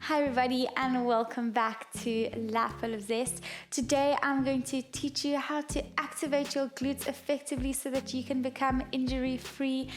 Hi everybody and welcome back to Lateral of Zest. Today I'm going to teach you how to activate your glutes effectively so that you can become injury free.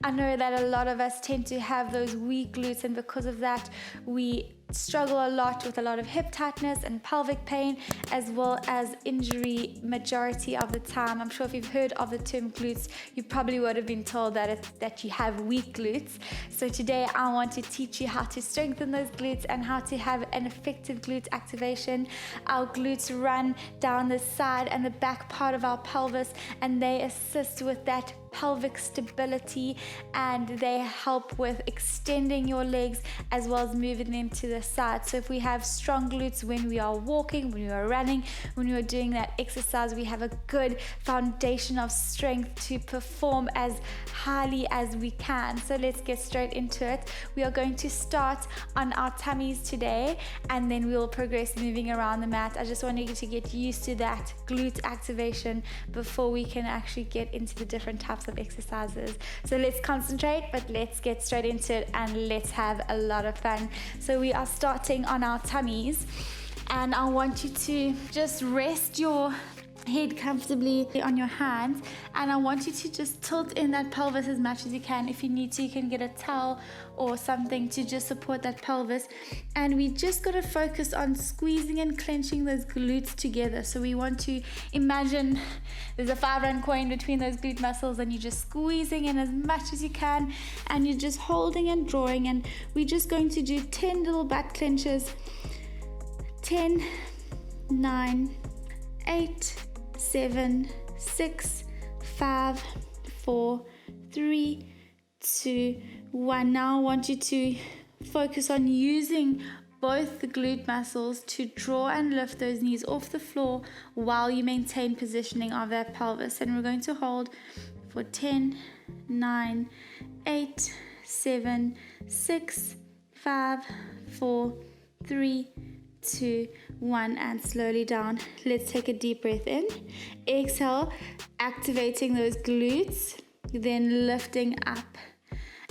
I know that a lot of us tend to have those weak glutes, and because of that we struggle a lot with a lot of hip tightness and pelvic pain, as well as injury majority of the time. I'm sure if you've heard of the term glutes, you probably would have been told that you have weak glutes. So today I want to teach you how to strengthen those glutes and how to have an effective glute activation. Our glutes run down the side and the back part of our pelvis, and they assist with that pelvic stability, and they help with extending your legs as well as moving them to the side. So if we have strong glutes when we are walking, when we are running, when we are doing that exercise, we have a good foundation of strength to perform as highly as we can. So let's get straight into it. We are going to start on our tummies today, and then we will progress moving around the mat. I just want you to get used to that glute activation before we can actually get into the different types of exercises. So let's concentrate, but let's get straight into it and let's have a lot of fun. So we are starting on our tummies, and I want you to just rest your head comfortably on your hands, and I want you to just tilt in that pelvis as much as you can. If you need to, you can get a towel or something to just support that pelvis, and we just got to focus on squeezing and clenching those glutes together. So we want to imagine there's a 5-rand coin between those glute muscles, and you're just squeezing in as much as you can, and you're just holding and drawing, and we're just going to do 10 little butt clenches. 10, 9, 8, 7, 6, 5, 4, 3, 2, 1. Now I want you to focus on using both the glute muscles to draw and lift those knees off the floor while you maintain positioning of that pelvis. And we're going to hold for 10, 9, 8, 7, 6, 5, 4, 3, 2, 1, and slowly down. Let's take a deep breath in. Exhale, activating those glutes, then lifting up.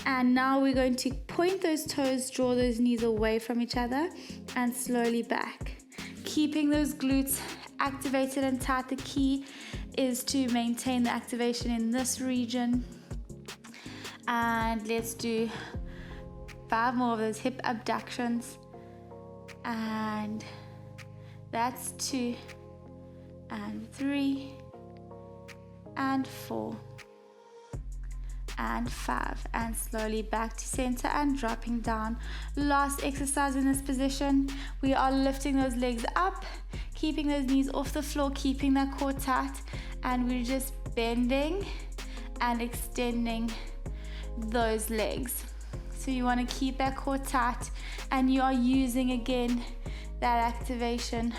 And now we're going to point those toes, draw those knees away from each other, and slowly back. Keeping those glutes activated and tight. The key is to maintain the activation in this region. And let's do 5 more of those hip abductions. And that's 2 and 3 and 4 and 5, and slowly back to center and dropping down. Last exercise in this position, we are lifting those legs up, keeping those knees off the floor, keeping that core tight, and we're just bending and extending those legs. So you want to keep that core tight, and you are using again that activation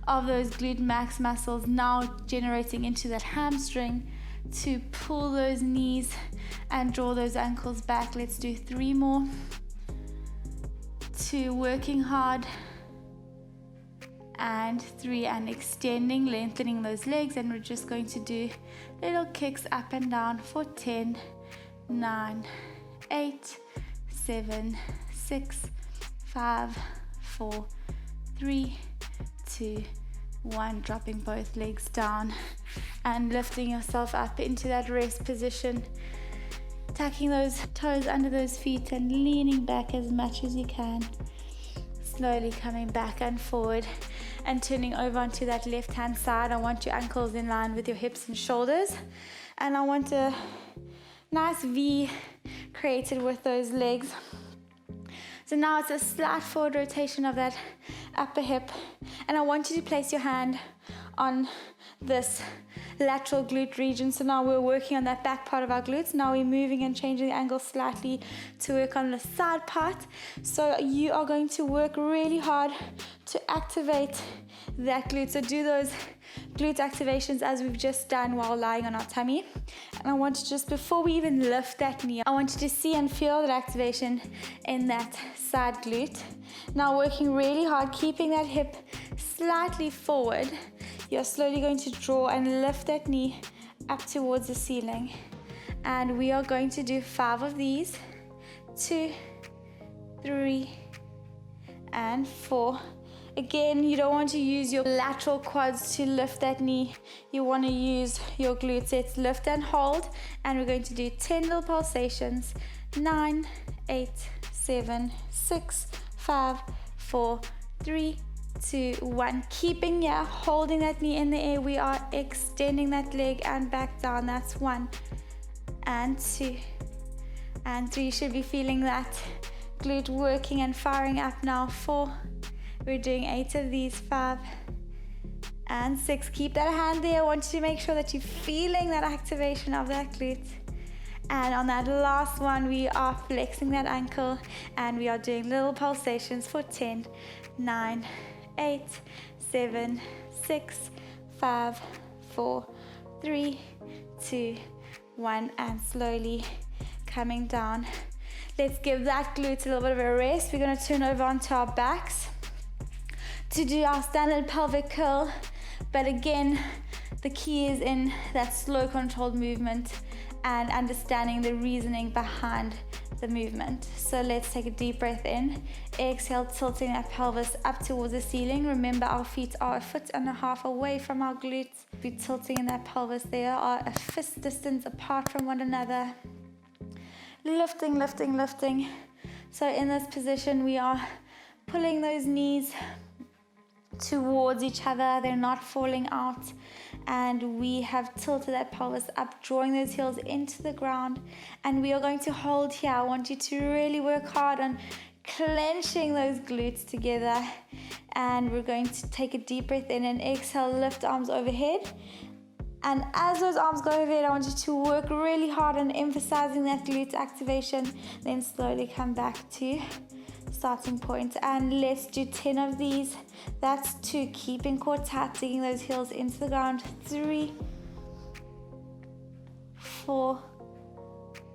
of those glute max muscles, now generating into that hamstring to pull those knees and draw those ankles back. Let's do 3 more. 2, working hard, and 3, and extending, lengthening those legs, and we're just going to do little kicks up and down for 10, 9, 8, 7, 6, 5, 4, 3, 2, 1. Dropping both legs down and lifting yourself up into that rest position, tucking those toes under those feet and leaning back as much as you can. Slowly coming back and forward and turning over onto that left hand side. I want your ankles in line with your hips and shoulders, and I want a nice V created with those legs. So now it's a slight forward rotation of that upper hip, and I want you to place your hand on this lateral glute region. So now we're working on that back part of our glutes. Now we're moving and changing the angle slightly to work on the side part. So you are going to work really hard to activate that glute. So do those glute activations as we've just done while lying on our tummy. And I want you, just before we even lift that knee, I want you to see and feel that activation in that side glute. Now working really hard, keeping that hip slightly forward. You're slowly going to draw and lift that knee up towards the ceiling. And we are going to do 5 of these. 2, 3, and 4. Again, you don't want to use your lateral quads to lift that knee. You want to use your glutes. Let's lift and hold. And we're going to do 10 little pulsations. 9, 8, 7, 6, 5, 4, 3, 2, 1. Keeping here, holding that knee in the air. We are extending that leg and back down. That's 1 and 2 and 3. You should be feeling that glute working and firing up now. 4. We're doing 8 of these. 5 and 6. Keep that hand there. I want you to make sure that you're feeling that activation of that glute. And on that last one, we are flexing that ankle and we are doing little pulsations for 10, 9, 8, 7, 6, 5, 4, 3, 2, 1, and slowly coming down. Let's give that glute a little bit of a rest. We're going to turn over onto our backs to do our standard pelvic curl, but again, the key is in that slow controlled movement and understanding the reasoning behind the movement. So let's take a deep breath in, exhale, tilting that pelvis up towards the ceiling. Remember, our feet are 1.5 feet away from our glutes. We're tilting in that pelvis. They are a fist distance apart from one another. Lifting, lifting, lifting. So in this position, we are pulling those knees towards each other. They're not falling out. And we have tilted that pelvis up, drawing those heels into the ground. And we are going to hold here. I want you to really work hard on clenching those glutes together. And we're going to take a deep breath in and exhale, lift arms overhead. And as those arms go overhead, I want you to work really hard on emphasizing that glute activation. Then slowly come back to starting point. And let's do 10 of these. That's 2. Keeping core tight, digging those heels into the ground. 3, 4.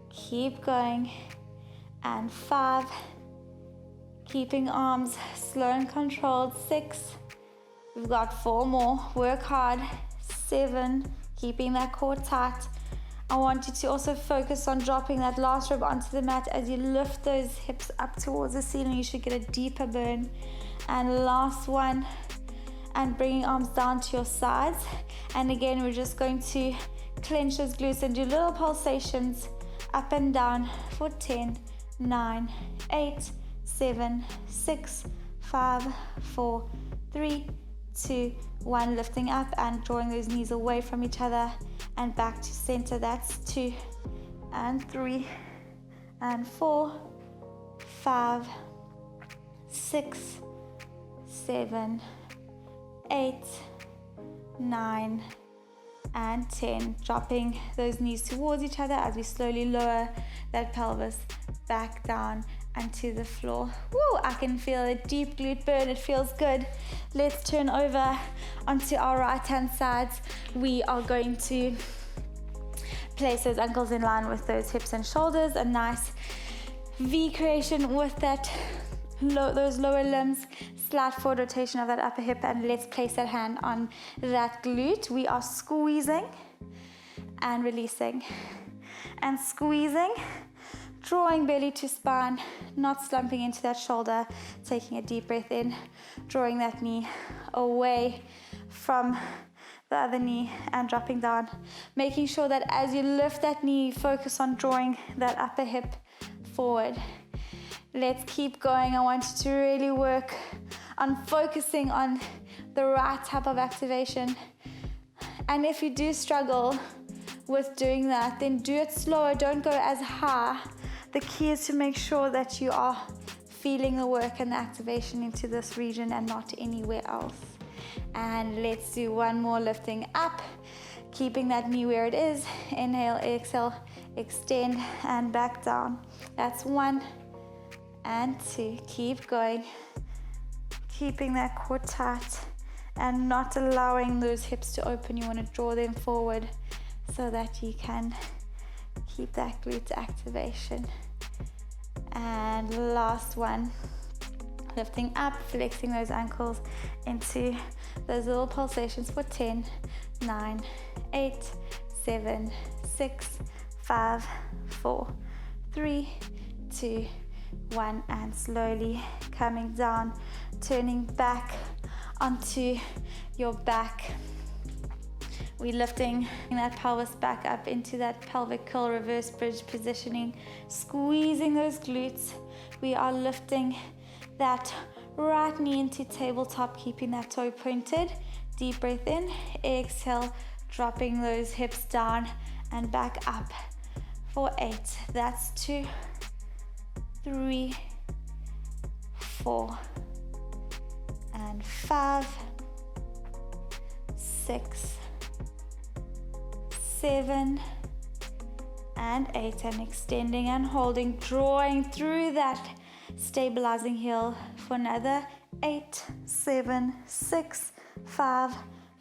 Keep going. And 5. Keeping arms slow and controlled. 6. We've got 4 more. Work hard. 7. Keeping that core tight. I want you to also focus on dropping that last rib onto the mat as you lift those hips up towards the ceiling. You should get a deeper burn. And last one, and bringing arms down to your sides. And again, we're just going to clench those glutes and do little pulsations up and down for 10, 9, 8, 7, 6, 5, 4, 3, 2, 1. Lifting up and drawing those knees away from each other and back to center. That's 2 and 3 and 4, 5, 6, 7, 8, 9, and 10. Dropping those knees towards each other as we slowly lower that pelvis back down and to the floor. Woo! I can feel a deep glute burn. It feels good. Let's turn over onto our right hand sides. We are going to place those ankles in line with those hips and shoulders. A nice V creation with that those lower limbs. Slight forward rotation of that upper hip, and let's place that hand on that glute. We are squeezing and releasing and squeezing, drawing belly to spine, not slumping into that shoulder. Taking a deep breath in, drawing that knee away from the other knee and dropping down. Making sure that as you lift that knee, focus on drawing that upper hip forward. Let's keep going. I want you to really work on focusing on the right type of activation. And if you do struggle with doing that, then do it slower. Don't go as high. The key is to make sure that you are feeling the work and the activation into this region and not anywhere else. And let's do one more, lifting up, keeping that knee where it is. Inhale, exhale, extend and back down. That's 1 and 2. Keep going, keeping that core tight and not allowing those hips to open. You want to draw them forward so that you can keep that glute activation. And last one, lifting up, flexing those ankles into those little pulsations for 10, 9, 8, 7, 6, 5, 4, 3, 2, 1, and slowly coming down, turning back onto your back. We're lifting that pelvis back up into that pelvic curl reverse bridge positioning, squeezing those glutes. We are lifting that right knee into tabletop, keeping that toe pointed. Deep breath in, exhale, dropping those hips down and back up for 8. That's 2, 3, 4, and 5, 6, 7, and 8, and extending and holding, drawing through that stabilizing heel for another 8, 7, 6, 5,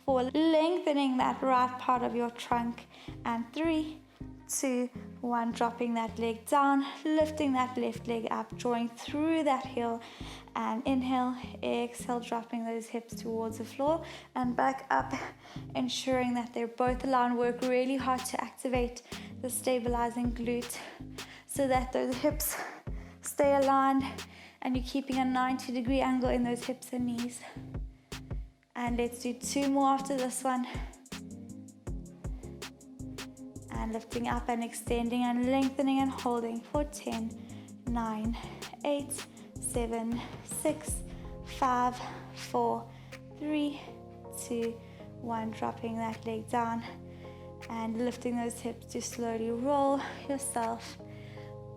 4, lengthening that right part of your trunk, and 3, 2, 1, dropping that leg down, lifting that left leg up, drawing through that heel, and inhale, exhale, dropping those hips towards the floor and back up, ensuring that they're both aligned. Work really hard to activate the stabilizing glute so that those hips stay aligned and you're keeping a 90-degree angle in those hips and knees. And let's do 2 more after this one. And lifting up and extending and lengthening and holding for 10, 9, 8, 7, 6, 5, 4, 3, 2, 1, dropping that leg down and lifting those hips to slowly roll yourself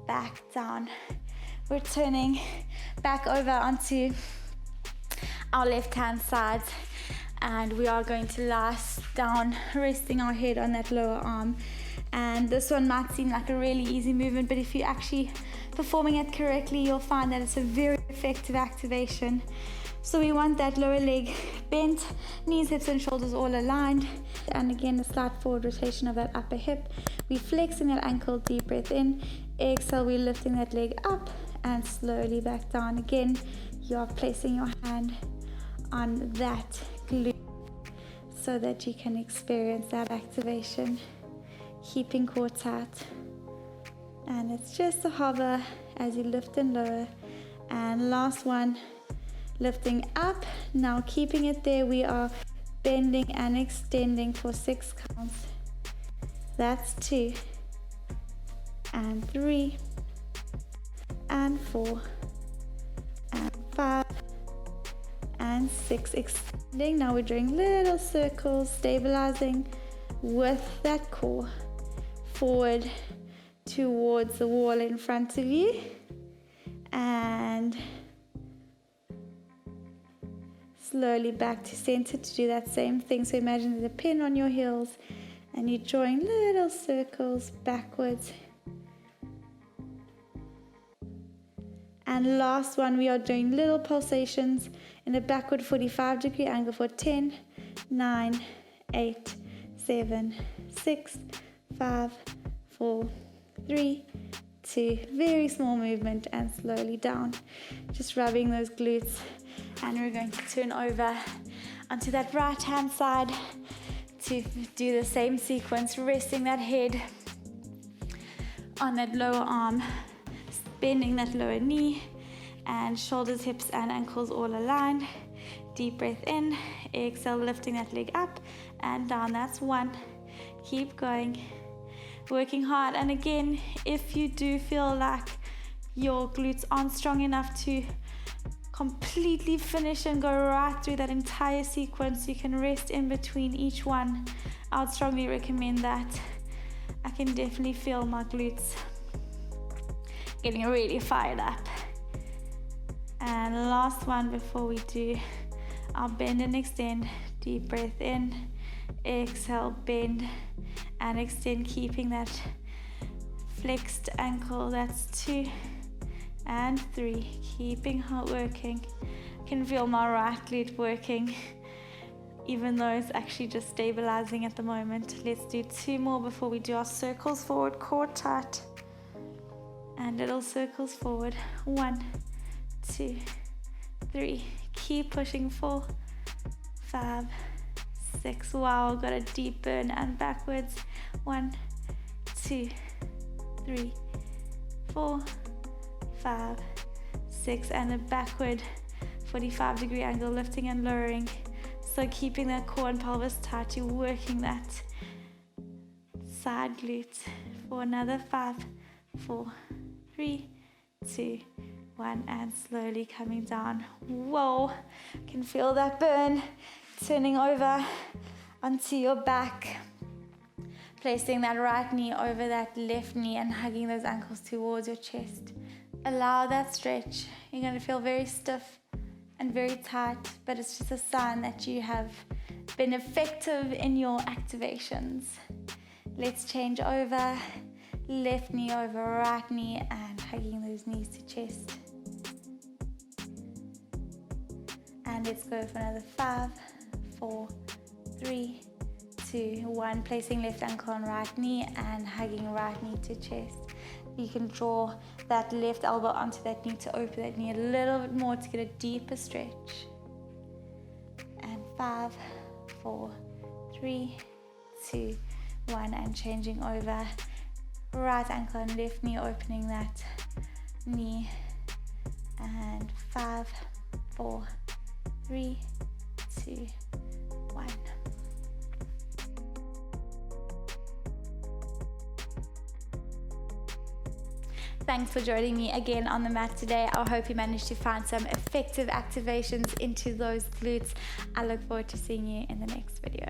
back down. We're turning back over onto our left hand side, and we are going to lie down, resting our head on that lower arm. And this one might seem like a really easy movement, but if you're actually performing it correctly, you'll find that it's a very effective activation. So we want that lower leg bent, knees, hips, and shoulders all aligned. And again, a slight forward rotation of that upper hip. We're flexing that ankle, deep breath in. Exhale, we're lifting that leg up and slowly back down. Again, you are placing your hand on that glute so that you can experience that activation. Keeping core tight. And it's just a hover as you lift and lower. And last one, lifting up. Now keeping it there, we are bending and extending for 6 counts. That's 2, and 3, and 4, and 5, and 6. Extending. Now we're doing little circles, stabilizing with that core. Forward towards the wall in front of you, and slowly back to center to do that same thing. So imagine there's a pin on your heels and you're drawing little circles backwards. And last one, we are doing little pulsations in a backward 45-degree angle for 10, 9, 8, 7, 6, 5, 4, 3, 2, very small movement, and slowly down. Just rubbing those glutes. And we're going to turn over onto that right hand side to do the same sequence, resting that head on that lower arm, bending that lower knee, and shoulders, hips, and ankles all aligned. Deep breath in, exhale, lifting that leg up and down. That's 1. Keep going. Working hard. And again, if you do feel like your glutes aren't strong enough to completely finish and go right through that entire sequence, you can rest in between each one. I would strongly recommend that. I can definitely feel my glutes getting really fired up. And last one before we do our bend and extend. Deep breath in, exhale, bend and extend, keeping that flexed ankle. That's 2 and 3, keeping hard working. I can feel my right glute working, even though it's actually just stabilizing at the moment. Let's do 2 more before we do our circles forward, core tight, and little circles forward. 1, 2, 3, keep pushing. 4, 5, 6. Wow, got a deep burn and backwards. 1, 2, 3, 4, 5, 6, and a backward 45-degree angle, lifting and lowering. So keeping that core and pelvis tight, you're working that side glute for another 5, 4, 3, 2, 1, and slowly coming down. Whoa, can feel that burn. Turning over onto your back, placing that right knee over that left knee and hugging those ankles towards your chest. Allow that stretch. You're going to feel very stiff and very tight, but it's just a sign that you have been effective in your activations. Let's change over. Left knee over right knee and hugging those knees to chest. And let's go for another 5, 4, 3, 2, 1. Placing left ankle on right knee and hugging right knee to chest. You can draw that left elbow onto that knee to open that knee a little bit more to get a deeper stretch. And 5, 4, 3, 2, 1. And changing over. Right ankle and left knee, opening that knee. And 5, 4, 3, 2, 1. Thanks for joining me again on the mat today. I hope you managed to find some effective activations into those glutes. I look forward to seeing you in the next video.